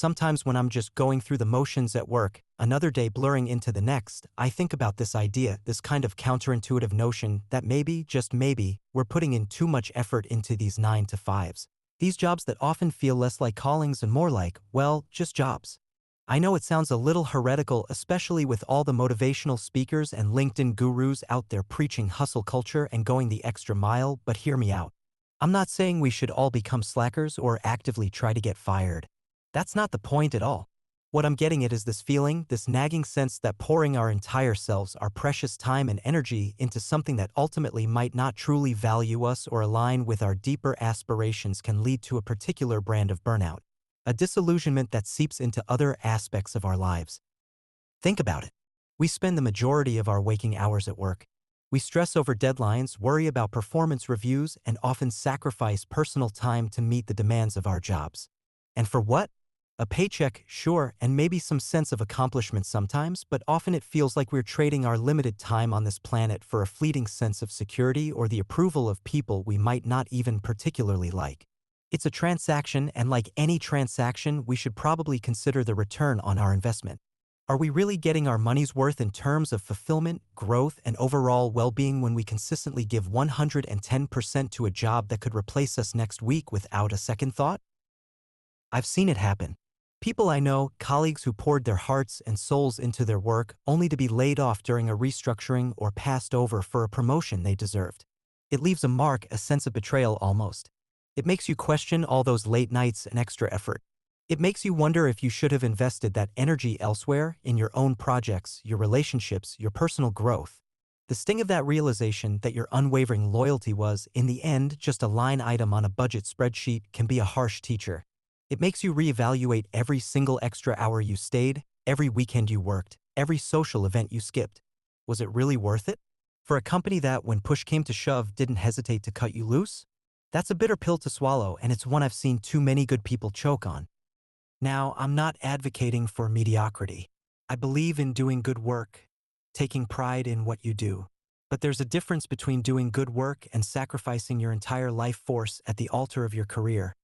sometimes when I'm just going through the motions at work, another day blurring into the next, I think about this idea, this kind of counterintuitive notion that maybe, just maybe, we're putting in too much effort into these 9 to 5s. These jobs that often feel less like callings and more like, well, just jobs. I know it sounds a little heretical, especially with all the motivational speakers and LinkedIn gurus out there preaching hustle culture and going the extra mile, but hear me out. I'm not saying we should all become slackers or actively try to get fired. That's not the point at all. What I'm getting at is this feeling, this nagging sense that pouring our entire selves, our precious time and energy into something that ultimately might not truly value us or align with our deeper aspirations can lead to a particular brand of burnout. A disillusionment that seeps into other aspects of our lives. Think about it. We spend the majority of our waking hours at work. We stress over deadlines, worry about performance reviews, and often sacrifice personal time to meet the demands of our jobs. And for what? A paycheck, sure, and maybe some sense of accomplishment sometimes, but often it feels like we're trading our limited time on this planet for a fleeting sense of security or the approval of people we might not even particularly like. It's a transaction, and like any transaction, we should probably consider the return on our investment. Are we really getting our money's worth in terms of fulfillment, growth, and overall well-being when we consistently give 110% to a job that could replace us next week without a second thought? I've seen it happen. People I know, colleagues who poured their hearts and souls into their work only to be laid off during a restructuring or passed over for a promotion they deserved. It leaves a mark, a sense of betrayal almost. It makes you question all those late nights and extra effort. It makes you wonder if you should have invested that energy elsewhere, in your own projects, your relationships, your personal growth. The sting of that realization that your unwavering loyalty was, in the end, just a line item on a budget spreadsheet can be a harsh teacher. It makes you reevaluate every single extra hour you stayed, every weekend you worked, every social event you skipped. Was it really worth it? For a company that, when push came to shove, didn't hesitate to cut you loose? That's a bitter pill to swallow, and it's one I've seen too many good people choke on. Now, I'm not advocating for mediocrity. I believe in doing good work, taking pride in what you do. But there's a difference between doing good work and sacrificing your entire life force at the altar of your career,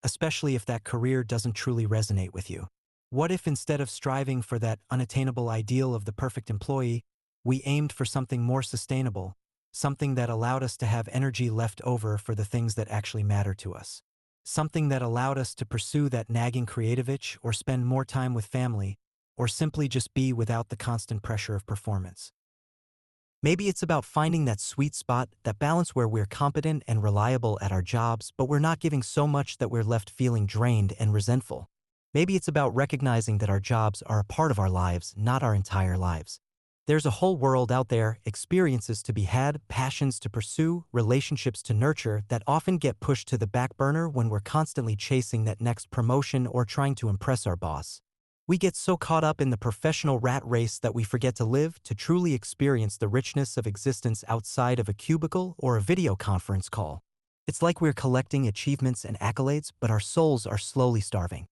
especially if that career doesn't truly resonate with you. What if instead of striving for that unattainable ideal of the perfect employee, we aimed for something more sustainable, something that allowed us to have energy left over for the things that actually matter to us? Something that allowed us to pursue that nagging creative itch or spend more time with family, or simply just be without the constant pressure of performance. Maybe it's about finding that sweet spot, that balance where we're competent and reliable at our jobs, but we're not giving so much that we're left feeling drained and resentful. Maybe it's about recognizing that our jobs are a part of our lives, not our entire lives. There's a whole world out there, experiences to be had, passions to pursue, relationships to nurture that often get pushed to the back burner when we're constantly chasing that next promotion or trying to impress our boss. We get so caught up in the professional rat race that we forget to live, to truly experience the richness of existence outside of a cubicle or a video conference call. It's like we're collecting achievements and accolades, but our souls are slowly starving.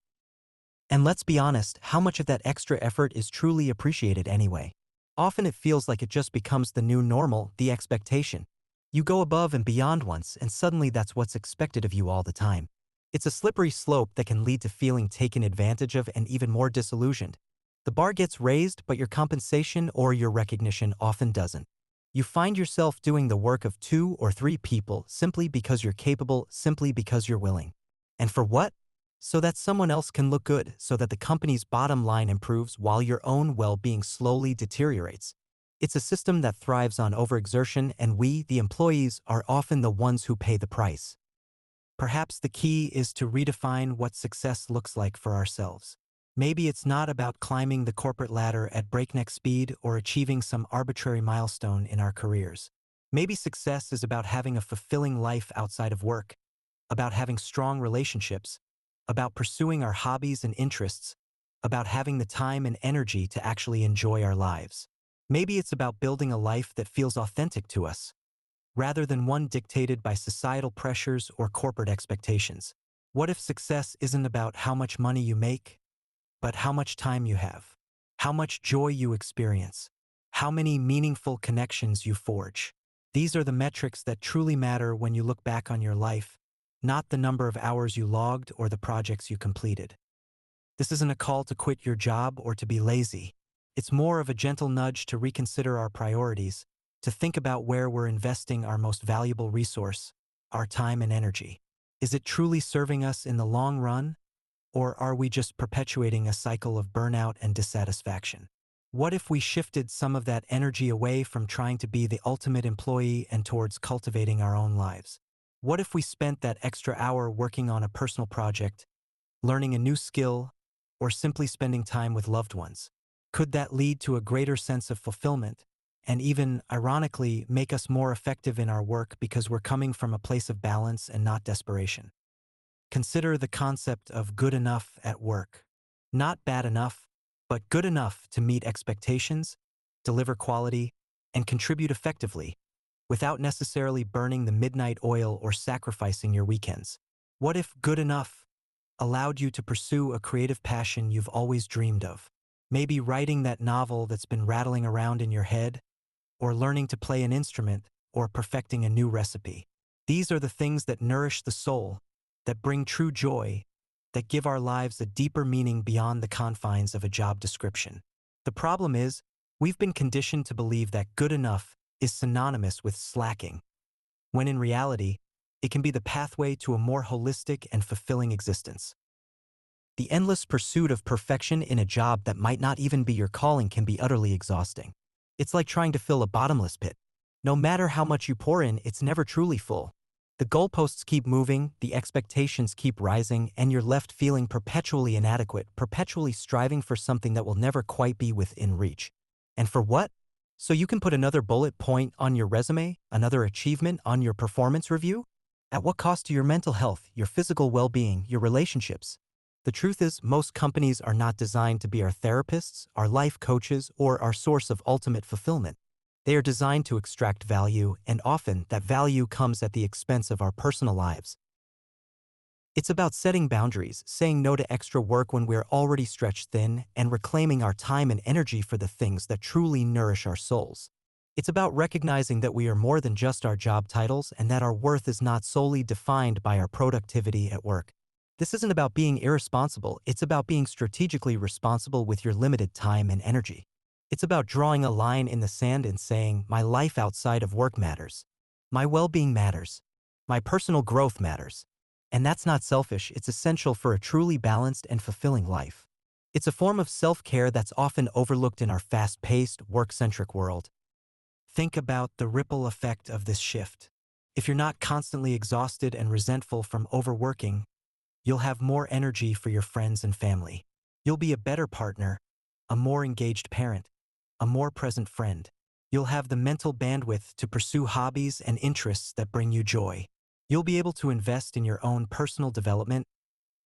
And let's be honest, how much of that extra effort is truly appreciated anyway? Often it feels like it just becomes the new normal, the expectation. You go above and beyond once, and suddenly that's what's expected of you all the time. It's a slippery slope that can lead to feeling taken advantage of and even more disillusioned. The bar gets raised, but your compensation or your recognition often doesn't. You find yourself doing the work of 2 or 3 people simply because you're capable, simply because you're willing. And for what? So that someone else can look good, so that the company's bottom line improves while your own well-being slowly deteriorates. It's a system that thrives on overexertion, and we, the employees, are often the ones who pay the price. Perhaps the key is to redefine what success looks like for ourselves. Maybe it's not about climbing the corporate ladder at breakneck speed or achieving some arbitrary milestone in our careers. Maybe success is about having a fulfilling life outside of work, about having strong relationships, about pursuing our hobbies and interests, about having the time and energy to actually enjoy our lives. Maybe it's about building a life that feels authentic to us, rather than one dictated by societal pressures or corporate expectations. What if success isn't about how much money you make, but how much time you have, how much joy you experience, how many meaningful connections you forge? These are the metrics that truly matter when you look back on your life, not the number of hours you logged or the projects you completed. This isn't a call to quit your job or to be lazy. It's more of a gentle nudge to reconsider our priorities, to think about where we're investing our most valuable resource, our time and energy. Is it truly serving us in the long run, or are we just perpetuating a cycle of burnout and dissatisfaction? What if we shifted some of that energy away from trying to be the ultimate employee and towards cultivating our own lives? What if we spent that extra hour working on a personal project, learning a new skill, or simply spending time with loved ones? Could that lead to a greater sense of fulfillment and even, ironically, make us more effective in our work because we're coming from a place of balance and not desperation? Consider the concept of good enough at work. Not bad enough, but good enough to meet expectations, deliver quality, and contribute effectively, without necessarily burning the midnight oil or sacrificing your weekends. What if good enough allowed you to pursue a creative passion you've always dreamed of? Maybe writing that novel that's been rattling around in your head, or learning to play an instrument, or perfecting a new recipe. These are the things that nourish the soul, that bring true joy, that give our lives a deeper meaning beyond the confines of a job description. The problem is, we've been conditioned to believe that good enough is synonymous with slacking, when in reality, it can be the pathway to a more holistic and fulfilling existence. The endless pursuit of perfection in a job that might not even be your calling can be utterly exhausting. It's like trying to fill a bottomless pit. No matter how much you pour in, it's never truly full. The goalposts keep moving, the expectations keep rising, and you're left feeling perpetually inadequate, perpetually striving for something that will never quite be within reach. And for what? So you can put another bullet point on your resume, another achievement on your performance review? At what cost to your mental health, your physical well-being, your relationships? The truth is, most companies are not designed to be our therapists, our life coaches, or our source of ultimate fulfillment. They are designed to extract value, and often that value comes at the expense of our personal lives. It's about setting boundaries, saying no to extra work when we're already stretched thin, and reclaiming our time and energy for the things that truly nourish our souls. It's about recognizing that we are more than just our job titles and that our worth is not solely defined by our productivity at work. This isn't about being irresponsible, it's about being strategically responsible with your limited time and energy. It's about drawing a line in the sand and saying, my life outside of work matters. My well-being matters. My personal growth matters. And that's not selfish, it's essential for a truly balanced and fulfilling life. It's a form of self-care that's often overlooked in our fast-paced, work-centric world. Think about the ripple effect of this shift. If you're not constantly exhausted and resentful from overworking, you'll have more energy for your friends and family. You'll be a better partner, a more engaged parent, a more present friend. You'll have the mental bandwidth to pursue hobbies and interests that bring you joy. You'll be able to invest in your own personal development,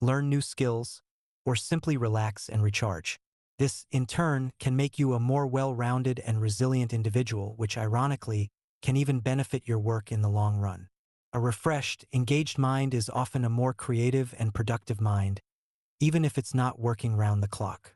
learn new skills, or simply relax and recharge. This, in turn, can make you a more well-rounded and resilient individual, which ironically can even benefit your work in the long run. A refreshed, engaged mind is often a more creative and productive mind, even if it's not working round the clock.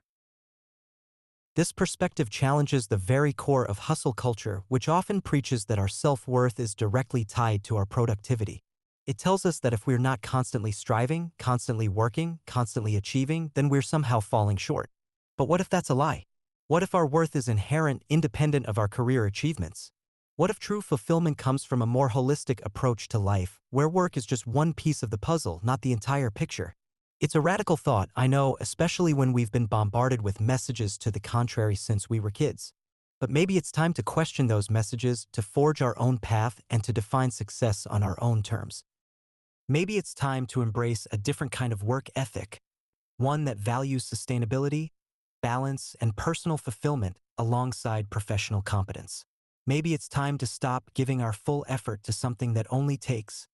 This perspective challenges the very core of hustle culture, which often preaches that our self-worth is directly tied to our productivity. It tells us that if we're not constantly striving, constantly working, constantly achieving, then we're somehow falling short. But what if that's a lie? What if our worth is inherent, independent of our career achievements? What if true fulfillment comes from a more holistic approach to life, where work is just one piece of the puzzle, not the entire picture? It's a radical thought, I know, especially when we've been bombarded with messages to the contrary since we were kids. But maybe it's time to question those messages, to forge our own path, and to define success on our own terms. Maybe it's time to embrace a different kind of work ethic, one that values sustainability, balance, and personal fulfillment alongside professional competence. Maybe it's time to stop giving our full effort to something that only takes,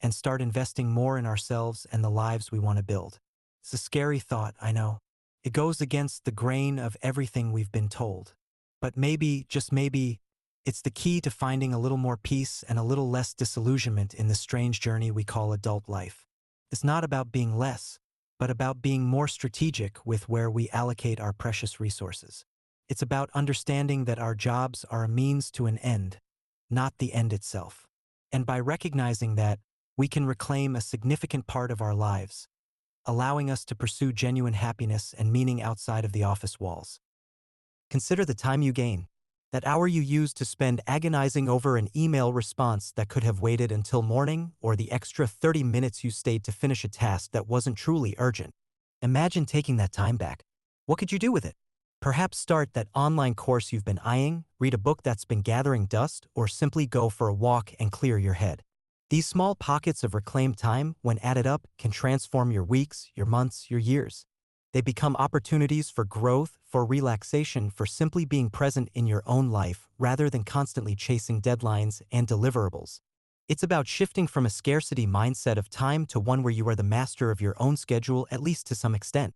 and start investing more in ourselves and the lives we want to build. It's a scary thought, I know. It goes against the grain of everything we've been told. But maybe, just maybe, it's the key to finding a little more peace and a little less disillusionment in the strange journey we call adult life. It's not about being less, but about being more strategic with where we allocate our precious resources. It's about understanding that our jobs are a means to an end, not the end itself. And by recognizing that, we can reclaim a significant part of our lives, allowing us to pursue genuine happiness and meaning outside of the office walls. Consider the time you gain. That hour you used to spend agonizing over an email response that could have waited until morning, or the extra 30 minutes you stayed to finish a task that wasn't truly urgent. Imagine taking that time back. What could you do with it? Perhaps start that online course you've been eyeing, read a book that's been gathering dust, or simply go for a walk and clear your head. These small pockets of reclaimed time, when added up, can transform your weeks, your months, your years. They become opportunities for growth, for relaxation, for simply being present in your own life rather than constantly chasing deadlines and deliverables. It's about shifting from a scarcity mindset of time to one where you are the master of your own schedule, at least to some extent.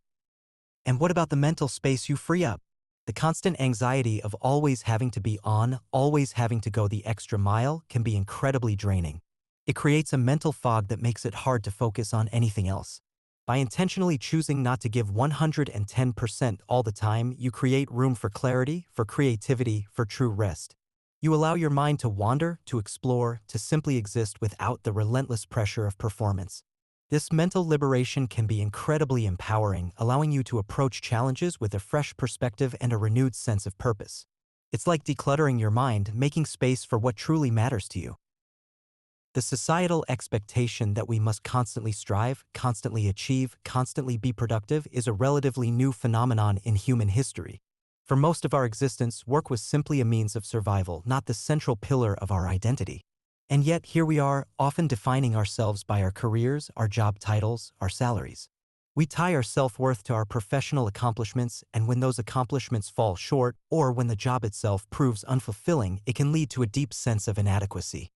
And what about the mental space you free up? The constant anxiety of always having to be on, always having to go the extra mile, can be incredibly draining. It creates a mental fog that makes it hard to focus on anything else. By intentionally choosing not to give 110% all the time, you create room for clarity, for creativity, for true rest. You allow your mind to wander, to explore, to simply exist without the relentless pressure of performance. This mental liberation can be incredibly empowering, allowing you to approach challenges with a fresh perspective and a renewed sense of purpose. It's like decluttering your mind, making space for what truly matters to you. The societal expectation that we must constantly strive, constantly achieve, constantly be productive is a relatively new phenomenon in human history. For most of our existence, work was simply a means of survival, not the central pillar of our identity. And yet, here we are, often defining ourselves by our careers, our job titles, our salaries. We tie our self-worth to our professional accomplishments, and when those accomplishments fall short, or when the job itself proves unfulfilling, it can lead to a deep sense of inadequacy.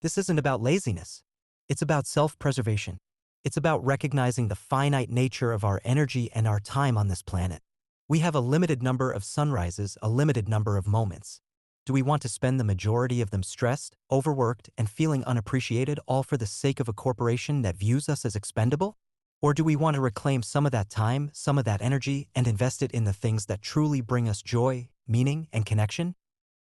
This isn't about laziness. It's about self-preservation. It's about recognizing the finite nature of our energy and our time on this planet. We have a limited number of sunrises, a limited number of moments. Do we want to spend the majority of them stressed, overworked, and feeling unappreciated, all for the sake of a corporation that views us as expendable? Or do we want to reclaim some of that time, some of that energy, and invest it in the things that truly bring us joy, meaning, and connection?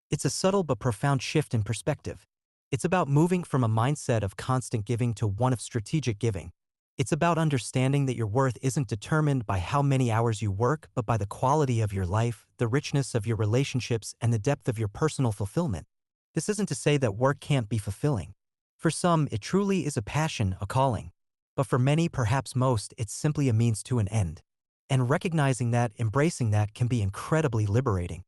It's a subtle but profound shift in perspective. It's about moving from a mindset of constant giving to one of strategic giving. It's about understanding that your worth isn't determined by how many hours you work, but by the quality of your life, the richness of your relationships, and the depth of your personal fulfillment. This isn't to say that work can't be fulfilling. For some, it truly is a passion, a calling. But for many, perhaps most, it's simply a means to an end. And recognizing that, embracing that, can be incredibly liberating.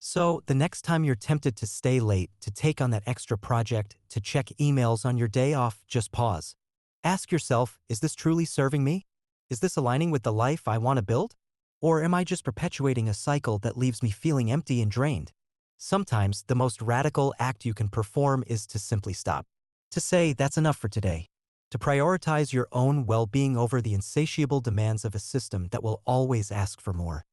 So, the next time you're tempted to stay late, to take on that extra project, to check emails on your day off, just pause. Ask yourself, is this truly serving me? Is this aligning with the life I want to build? Or am I just perpetuating a cycle that leaves me feeling empty and drained? Sometimes, the most radical act you can perform is to simply stop. To say, that's enough for today. To prioritize your own well-being over the insatiable demands of a system that will always ask for more.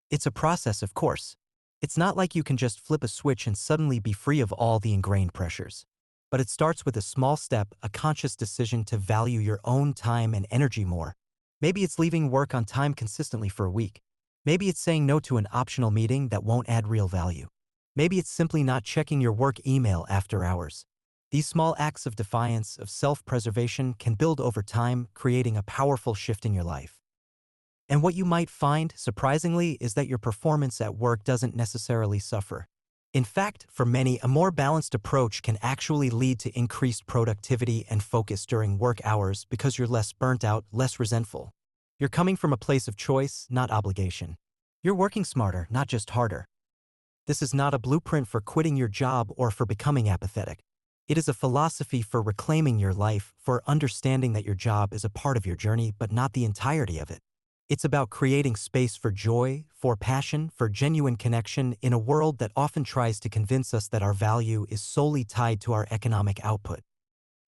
It's a process, of course. It's not like you can just flip a switch and suddenly be free of all the ingrained pressures. But it starts with a small step, a conscious decision to value your own time and energy more. Maybe it's leaving work on time consistently for a week. Maybe it's saying no to an optional meeting that won't add real value. Maybe it's simply not checking your work email after hours. These small acts of defiance, of self-preservation, can build over time, creating a powerful shift in your life. And what you might find, surprisingly, is that your performance at work doesn't necessarily suffer. In fact, for many, a more balanced approach can actually lead to increased productivity and focus during work hours because you're less burnt out, less resentful. You're coming from a place of choice, not obligation. You're working smarter, not just harder. This is not a blueprint for quitting your job or for becoming apathetic. It is a philosophy for reclaiming your life, for understanding that your job is a part of your journey but not the entirety of it. It's about creating space for joy, for passion, for genuine connection in a world that often tries to convince us that our value is solely tied to our economic output.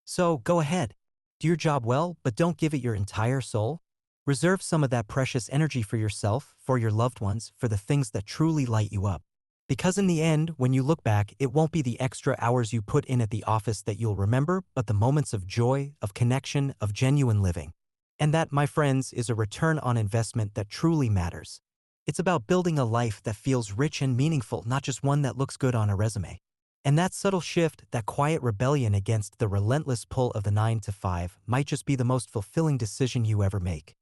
So, go ahead. Do your job well, but don't give it your entire soul. Reserve some of that precious energy for yourself, for your loved ones, for the things that truly light you up. Because in the end, when you look back, it won't be the extra hours you put in at the office that you'll remember, but the moments of joy, of connection, of genuine living. And that, my friends, is a return on investment that truly matters. It's about building a life that feels rich and meaningful, not just one that looks good on a resume. And that subtle shift, that quiet rebellion against the relentless pull of the 9 to 5, might just be the most fulfilling decision you ever make.